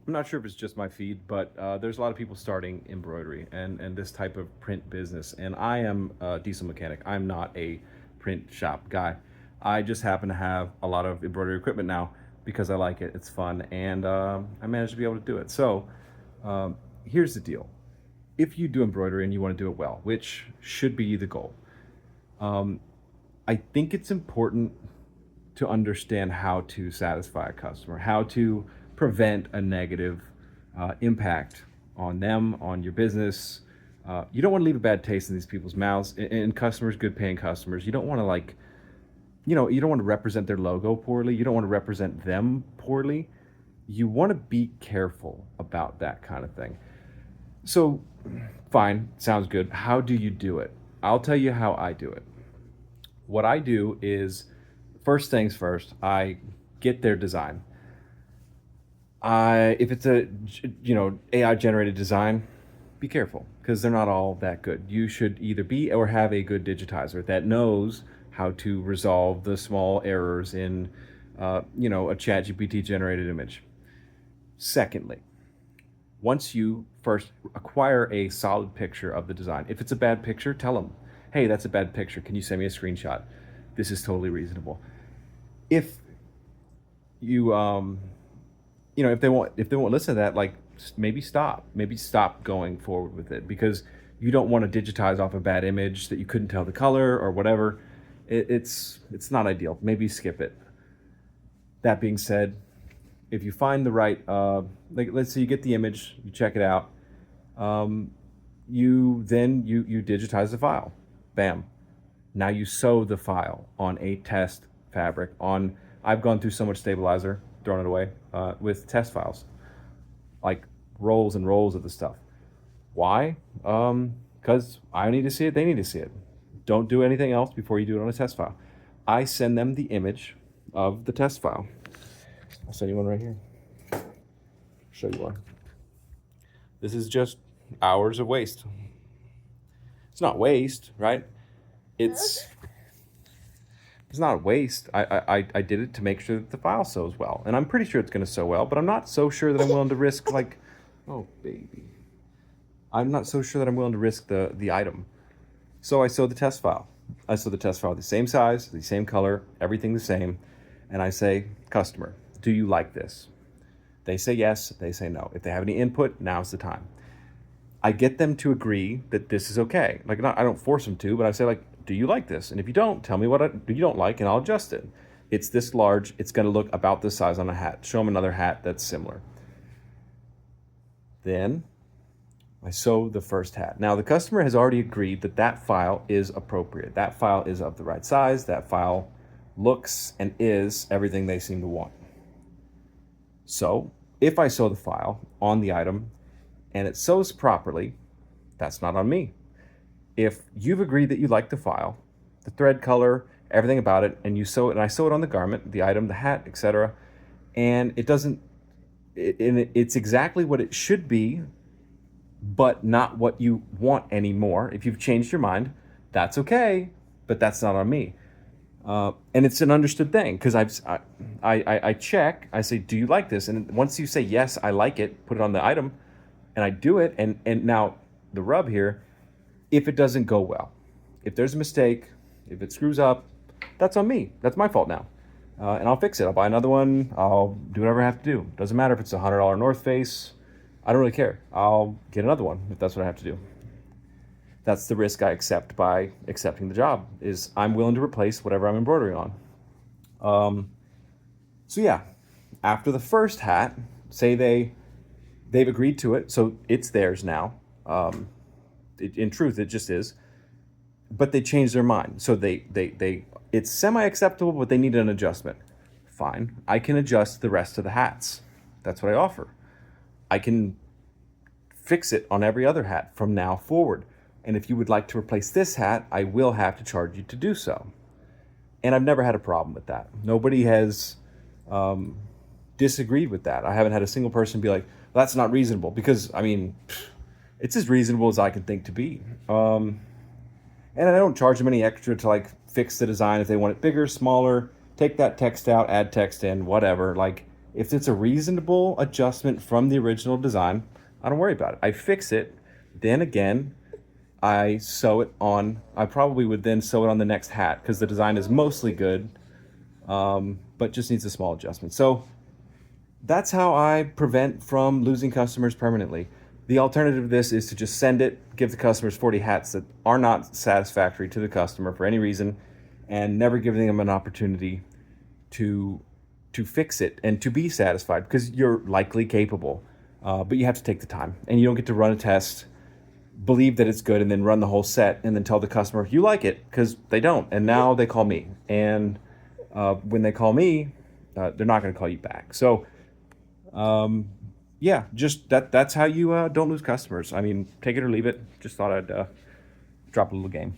I'm not sure if it's just my feed, but there's a lot of people starting embroidery and this type of print business. And I am a diesel mechanic. I'm not a print shop guy. I just happen to have a lot of embroidery equipment now because I like it. It's fun, and I managed to be able to do it. So here's the deal: if you do embroidery and you want to do it well, which should be the goal, I think it's important to understand how to satisfy a customer, how to prevent a negative impact on them, on your business. You don't want to leave a bad taste in these people's mouths, and customers, good paying customers. You don't want to you don't want to represent their logo poorly. You don't want to represent them poorly. You want to be careful about that kind of thing. So, fine, sounds good. How do you do it? I'll tell you how I do it. What I do is, first things first, I get their design. If it's a AI generated design, be careful because they're not all that good. You should either be or have a good digitizer that knows how to resolve the small errors in a ChatGPT generated image. Secondly, once you first acquire a solid picture of the design, if it's a bad picture, tell them, hey, that's a bad picture. Can you send me a screenshot? This is totally reasonable. If you if they won't listen to that, like, maybe stop going forward with it because you don't want to digitize off a bad image that you couldn't tell the color or whatever. It's not ideal. Maybe skip it. That being said, if you find the right like, let's say you get the image, you check it out, you digitize the file. Bam. Now you sew the file on a test fabric. On I've gone through so much stabilizer, thrown it away, with test files, like rolls and rolls of the stuff. Why? Because I need to see it, they need to see it. Don't do anything else before you do it on a test file. I send them the image of the test file. I'll send you one right here. Show you one. This is just hours of waste. It's not waste, right? It's it's not a waste. I did it to make sure that the file sews well, and I'm pretty sure it's going to sew well. But I'm not so sure that I'm willing to risk, like, oh baby, I'm not so sure that I'm willing to risk the item. So I sew the test file. I sew the test file the same size, the same color, everything the same, and I say, customer, do you like this? They say yes. They say no. If they have any input, now's the time. I get them to agree that this is okay. Like, not, I don't force them to, but I say, like, do you like this? And if you don't, tell me what you don't like, and I'll adjust it. It's this large. It's going to look about this size on a hat. Show them another hat that's similar. Then I sew the first hat. Now, the customer has already agreed that that file is appropriate. That file is of the right size. That file looks and is everything they seem to want. So if I sew the file on the item and it sews properly, that's not on me. If you've agreed that you like the file, the thread color, everything about it, and you sew it, and I sew it on the garment, the item, the hat, etc., and it doesn't, it's exactly what it should be, but not what you want anymore. If you've changed your mind, that's okay, but that's not on me. And it's an understood thing because I check. I say, do you like this? And once you say yes, I like it, put it on the item, and I do it. And now the rub here, if it doesn't go well, if there's a mistake, if it screws up, that's on me. That's my fault now, and I'll fix it. I'll buy another one. I'll do whatever I have to do. Doesn't matter if it's $100 North Face. I don't really care. I'll get another one if that's what I have to do. That's the risk I accept by accepting the job, is I'm willing to replace whatever I'm embroidering on. So yeah, after the first hat, say they've agreed to it, so it's theirs now. In truth, it just is. But they changed their mind, so they it's semi-acceptable, but they need an adjustment. Fine, I can adjust the rest of the hats. That's what I offer. I can fix it on every other hat from now forward. And if you would like to replace this hat, I will have to charge you to do so. And I've never had a problem with that. Nobody has disagreed with that. I haven't had a single person be like, well, that's not reasonable, because, I mean, it's as reasonable as I can think to be. And I don't charge them any extra to, like, fix the design if they want it bigger, smaller, take that text out, add text in, whatever. Like, If it's a reasonable adjustment from the original design, I don't worry about it. I fix it. Then again, I sew it on. I probably would then sew it on the next hat because the design is mostly good, but just needs a small adjustment. So that's how I prevent from losing customers permanently. The alternative to this is to just send it, give the customers 40 hats that are not satisfactory to the customer for any reason, and never giving them an opportunity to fix it and to be satisfied because you're likely capable. But you have to take the time, and you don't get to run a test, believe that it's good, and then run the whole set and then tell the customer you like it, because they don't. And now they call me, and when they call me, they're not going to call you back. So yeah, just that's how you don't lose customers. I mean, take it or leave it. Just thought I'd drop a little game.